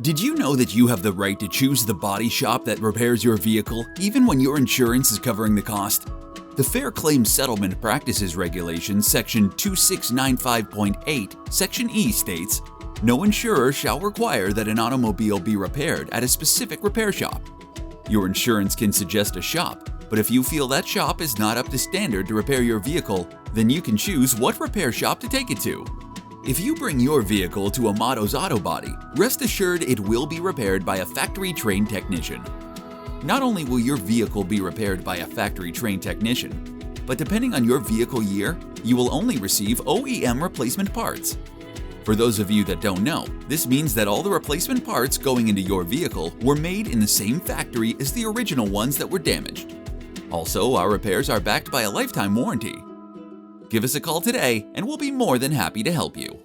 Did you know that you have the right to choose the body shop that repairs your vehicle even when your insurance is covering the cost? The Fair Claims Settlement Practices Regulation, Section 2695.8, Section E states, "No insurer shall require that an automobile be repaired at a specific repair shop." Your insurance can suggest a shop, but if you feel that shop is not up to standard to repair your vehicle, then you can choose what repair shop to take it to. If you bring your vehicle to Amato's Auto Body, rest assured it will be repaired by a factory-trained technician. Not only will your vehicle be repaired by a factory-trained technician, but depending on your vehicle year, you will only receive o.e.m replacement parts. For those of you that don't know, this means that all the replacement parts going into your vehicle were made in the same factory as the original ones that were damaged. Also, our repairs are backed by a lifetime warranty. Give us a call today and we'll be more than happy to help you.